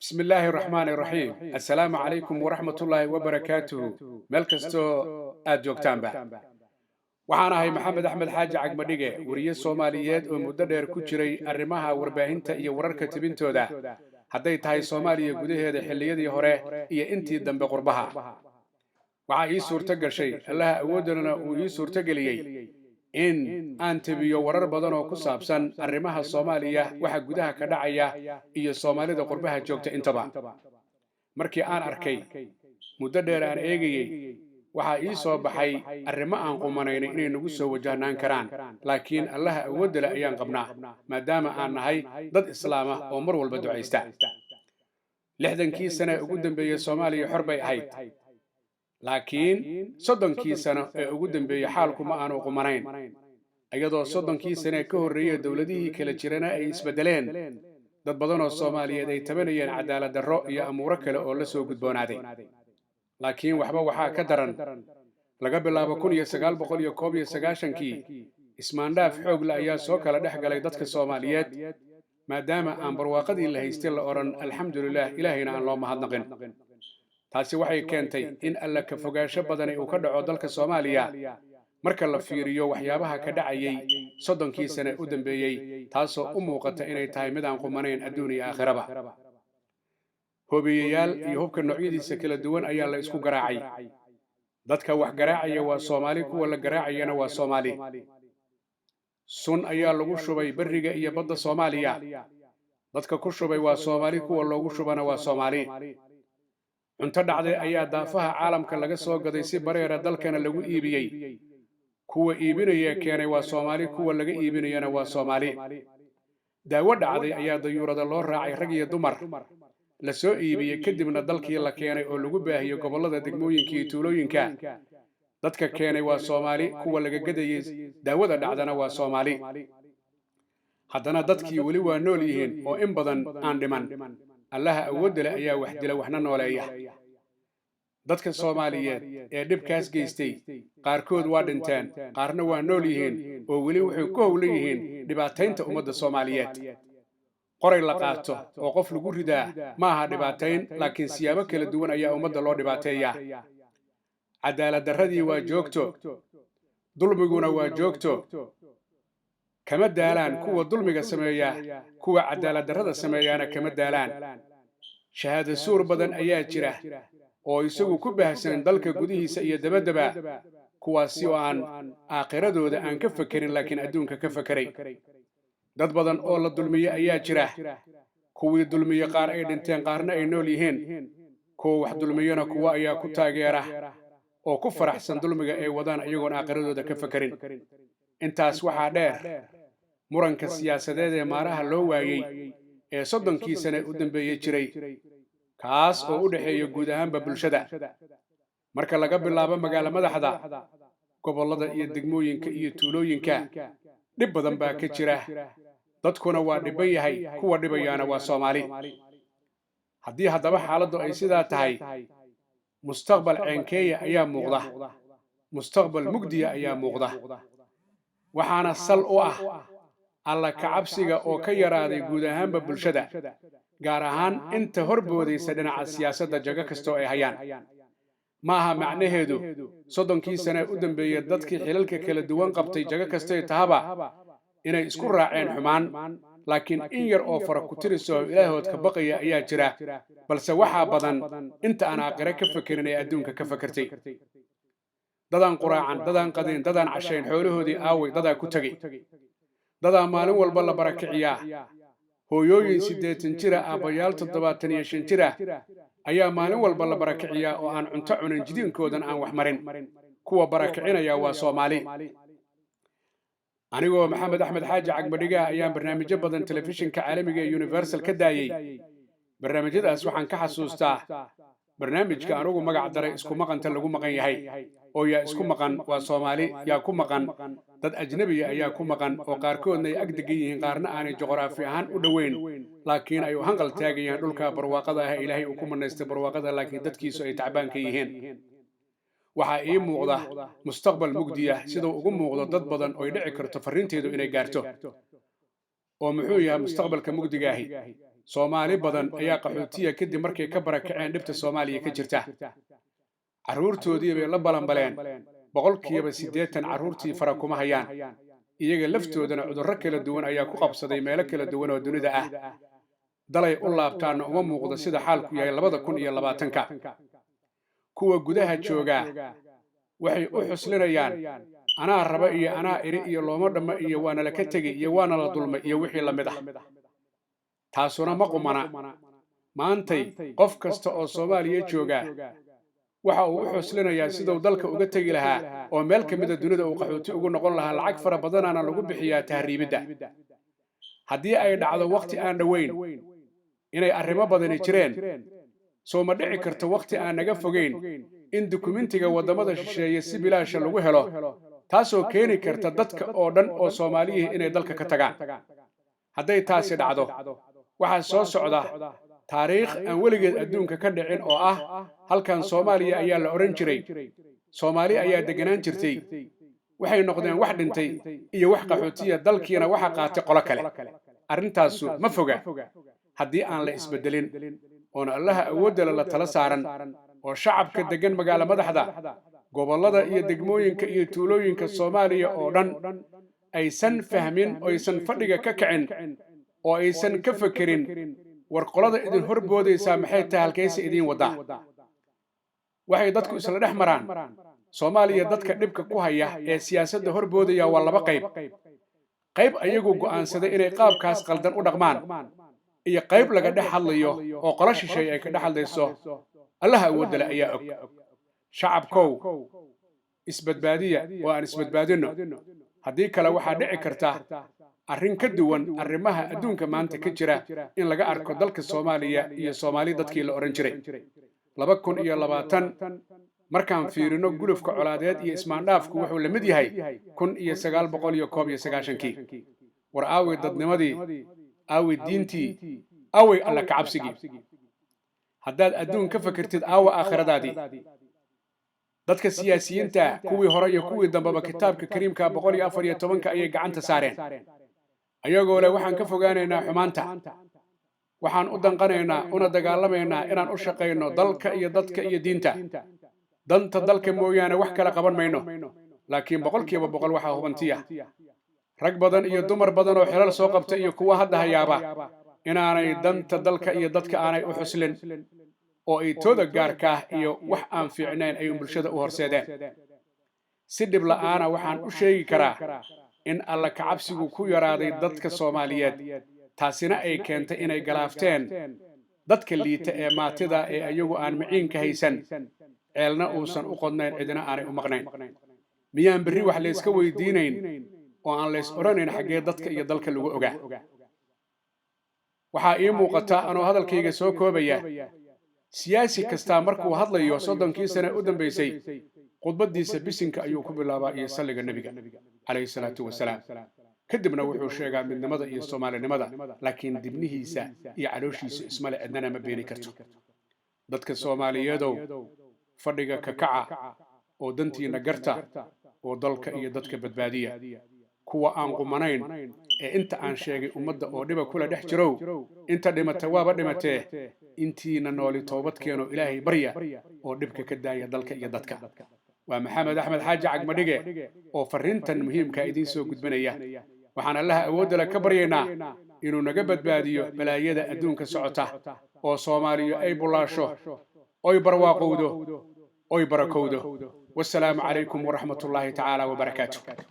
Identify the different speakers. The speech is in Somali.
Speaker 1: بسم الله الرحمن الرحيم السلام عليكم ورحمة الله وبركاته ملكستو أدوكتان با waxaan ahay maxamed axmed xaaji cagmadhige wariye Soomaaliyeed oo muddo dheer ku jiray arrimaha warbaahinta iyo wararka tibintooda hadday tahay Soomaaliya gudaheeda xilliyadii hore iyo intii dambe qurbaha waxa ii suurto gashay Allah awoodana uu ii suurto galiyay in aan tabiyo warar badan oo ku saabsan arrimaha Soomaaliya waxa gudaha ka dhacaya iyo Soomaalida qurbaha joogta intaba markii aan arkay muddo dheer aan eegayay waxa ii soo baxay arrimo aan qumanayn inay nagu soo wajahnaan karaan laakiin Allah awood leh ayaan qabnaa maadaama aan nahay dad islaam ah oo mar walba duceysta 60kii sano ugu dambeeyay Soomaaliya xor bay ahayd laakiin 30kii sano ee ugu dambeeyay xaalku ma aanu qumanayn ayadoo 30kii sano ka horreeyay dawladihii kala jirana ay isbedeleen dad badan oo Soomaaliyeed ay tabanayeen cadaalad darro iyo amuuro kale oo la soo gudboonaaday laakiin waxba waxa ka daran laga bilaabo 1991kii ismaandhaaf xoog la ayaa soo kala dhex galay dadka Soomaaliyeed maadaama aan barwaaqadii la haystay la oran alxamdulillah ilaahayna aan loo mahadnaqin taasi waxay keentay in alla ka fogaansho badan uu ka dhaco dalka Soomaaliya marka la fiiriyo waxyaabaha ka dhacayay 30kii sano u dambeeyay taasoo u muuqata inay tahay mid aan qumanayn adduun iyo aakhiraba hobiyayaal iyo hubka noocyadiisa kala duwan ayaa la isku garaacay dadka wax garaacaya waa Soomaali kuwa la garaacayana waa Soomaali sun ayaa lagu shubay bariga iyo badda Soomaaliya dadka ku shubay waa Soomaali kuwa loogu shubana waa Soomaali cunto dhacday ayaa daafaha caalamka laga soo gaday si bareera dalkana lagu iibiyay kuwa iibinaya keenay waa Soomaali kuwa laga iibinayana waa Soomaali daawo dhacday ayaa dayuurada loo raacay rag iyo dumar la soo iibiyay kadibna dalkii la keenay oo lagu baahiyo gobolada degmooyinka iyo tuulooyinka dadka keenay waa Soomaali kuwa laga gadayay daawada dhacdana waa Soomaali haddana dadkii wali waa nool yihiin oo in badan aan dhiman Allah awood leh ayaa wax dila waxna nooleeya dadka Soomaaliyeed ee dhibkaas geystay qaarkood waa dhinteen qaarna waa nool yihiin oo wali waxay ku howlan yihiin dhibaataynta ummadda Soomaaliyeed qoray la qaato oo qof lagu ridaa ma aha dhibaatayn laakiin siyaabo kala duwan ayaa ummadda loo dhibaateeyaa cadaalad darradii waa joogto dulmiguna waa joogto kama daalaan kuwa dulmiga sameeya kuwa cadaalad darrada sameeyana kama daalaan shahaado suur badan ayaa jira oo isagu ku baahsan dalka gudihiisa iyo dabadaba kuwaasi oo aan aaqiradooda aan ka fakirin laakiin adduunka ka fakiray dad badan oo la dulmiye ayaa jira kuwii dulmiye qaar ay dhinteen qaarna ay nool yihiin kuwa wax dulmiyana kuwa ayaa ku taageera oo ku faraxsan dulmiga ay wadaan iyagoon aaqiradooda ka fakirin intaas waxaa dheer muranka siyaasadeed ee maaraha loo waayay ee 30kii sano u dambeeyay jiray kaas oo u dhaxeeya guud ahaanba bulshada marka laga bilaabo magaalo madaxda gobolada iyo degmooyinka iyo tuulooyinka dhib badan baa ka jira dadkuna waa dhiban yahay kuwa dhibayana waa Soomaali haddii haddaba xaaladdu ay sidaa tahay mustaqbal ceenkeeya ayaa muuqda mustaqbal mugdiya ayaa muuqda waxaana sal u ah alla ka cabsiga oo ka yaraaday guud ahaanba bulshada gaar ahaan inta horboodaysa dhinaca siyaasadda jaga kastoo ay hayaan ma aha macnaheedu 30kii sano u dambeeyay dadkii xilalka kala duwan qabtay jaga kastoo tahaba inay isku raaceen xumaan laakiin in yar oo fara ku tiriso ilaahood ka baqaya ayaa jira balse waxa badan inta aan aakhira ka fakirin ee adduunka ka fakirtay dadaan quraacan dadaan qadeen dadaan cashayn xoolahoodii aaway dadaa ku tagay dadaa maalin walba la barakiciyaa hooyooyin 80 jira aabayaal 75 jira ayaa maalin walba la barakiciyaa oo aan cunto cunin jidiinkoodan aan wax marin kuwa barakicinaya waa Soomaali anigoo maxamed axmed xaaji cagmadhiga ayaan barnaamijyo badan telefishinka caalamiga ee Universal ka daayay barnaamijyadaas waxaan ka xasuustaa barnaamijka anugu magac daray isku maqanta lagu maqan yahay oo yaa isku maqan waa Soomaali yaa ku maqan dad ajnabi ayaa ku maqan oo qaarkoodna ay agdegan yihiin qaarna aanay juqraafi ahaan u dhaweyn laakiin ay u hanqal taagayaan dhulka barwaaqada ah ilaahay uu ku manaystay barwaaqada laakiin dadkiisu ay tacbaan ka yihiin waxa ii muuqda mustaqbal mugdiya sidoo ugu muuqdo dad badan oo dhici karto fariinteedu inay gaarto oo muxuu yahay mustaqbalka mugdiga ahi Soomaali badan ayaa qaxootiga kadib markay ka barakaceen dhibta Soomaaliya ka jirta carruurtoodii bay la balanbaleen boqolkiiba 80 carruurtii fara kuma hayaan iyaga laftoodana cudurro kala duwan ayaa ku qabsaday meelo kala duwan oo dunida ah dalay u laabtaan uma muuqdo sida xaalku yahay 2020ka kuwa gudaha jooga waxay u xuslinayaan anaa raba iyo anaa iri iyo looma dhama iyo waana la ka tagay iyo waana la dulmay iyo wixii la mid ah taasuna ma qumana maantay qof kasta oo Soomaaliya jooga waxa uu u xuslinayaa sidoo dalka uga tagi lahaa oo meel ka mid ah dunida uu qaxooti ugu noqon lahaa lacag fara badanana lagu bixiyaa tahriibida haddii ay dhacdo waqti aan dhaweyn inay arrimo badani jireen soo ma dhici karto waqti aan naga fogeyn in dukumentiga wadamada shisheeye si bilaash lagu helo taasoo keeni karta dadka oo dhan oo Soomaaliyeed inay dalka ka tagaan hadday taasi dhacdo waxa soo socda taariikh aan weligeed adduunka ka dhicin oo ah halkan Soomaaliya ayaa la oran jiray Soomaali ayaa deganaan jirtay waxay noqdeen wax dhintay iyo wax qaxootiya dalkiina waxa qaatay qolo kale arrintaas ma foga haddii aan la isbedelin oo Allah awood la tala saaran oo shacabka degan magaala madaxda gobolada iyo degmooyinka iyo tuulooyinka Soomaaliya oo dhan aysan fahmin oo aysan fadhiga ka kicin oo aysan ka fakirin war qolada idin horboodaysa maxay tahay halkaysi idin wada waxay dadku isla dhex maraan Soomaaliya dadka dhibka ku haya ee siyaasadda horboodaya waa laba qayb ayagu go'aansaday inay qaabkaas qaldan u dhaqmaan iyo qayb laga dhex hadlayo oo qolo shisheeye ay ka dhex hadlayso Allah awood leh ayaa og shacabkow isbadbaadiya oo aan isbadbaadino haddii kale waxaa dhici karta arrin ka duwan arrimaha adduunka maanta ka jira in laga arko dalka Soomaaliya iyo Soomaali dadkii la oran jiray 2020 markaan fiirino gulufka colaadeed iyo ismaandhaafku wuxuu la mid yahay 1991kii war aaway dadnimadii aaway diintii aaway alla ka cabsigii haddaad adduun ka fakirtid aawa aakhiradaadii dadka siyaasiyiinta kuwii hore iyo kuwii dambaba kitaabka kariimka 114 ayay gacanta saareen ayagoo leh waxaan ka fogaanaynaa xumaanta waxaan u danqanaynaa una dagaalamaynaa inaan u shaqeyno dalka iyo dadka iyo diinta danta dalka mooyaane wax kala qaban mayno laakiin boqolkiiba boqol waxa hubantiya rag badan iyo dumar badan oo xilal soo qabta iyo kuwa hadda hayaaba inaanay danta dalka iyo dadka aanay u xuslin oo ay tooda gaarka iyo wax aan fiicnayn ay bulshada u horseedeen si dhib la'aana waxaan u sheegi karaa in alla ka cabsigu ku yaraaday dadka Soomaaliyeed taasina ay keentay inay galaafteen dadka liita ee maatida ee ayagu aan maciinka haysan ceelna uusan u qodnayn cidina aanay u maqnayn miyaan berri wax la iska weydiinayn oo aan la is oranayn xaggee dadka iyo dalka lagu ogaa waxaa ii muuqata anoo hadalkayga soo koobaya siyaasi kasta markuu hadlayo 30 sano u dambeysay khudbadiisa bisinka ayuu ku bilaabaa iyo salliga nabiga alayhi salaatu wasalaam kadibna wuxuu sheegaa midnimada iyo Soomaalinimada laakiin dibnihiisa iyo calooshiisa ismale cidna ma beeni karto dadka Soomaaliyeedow fadhiga ka kaca oo dantiina garta oo dalka iyo dadka badbaadiya kuwa aan qumanayn ee inta aan sheegay ummadda oo dhiba kula dhex jirow inta dhimata waaba dhimatee intiina nooli toobad keeno Ilaahay barya oo dhibka ka daaya dalka iyo dadka waa Maxamed Axmed Xaaji Cagmadhige oo fariintan muhiimka idin soo gudbinaya waxaan Allah awood leh ka baryaynaa inuu naga badbaadiyo balaayada adduunka socota oo Soomaaliya ay bulaasho oy barwaaqowdo oy barakowdo wassalaamu calaykum waraxmatullaahi tacaala wabarakaatuh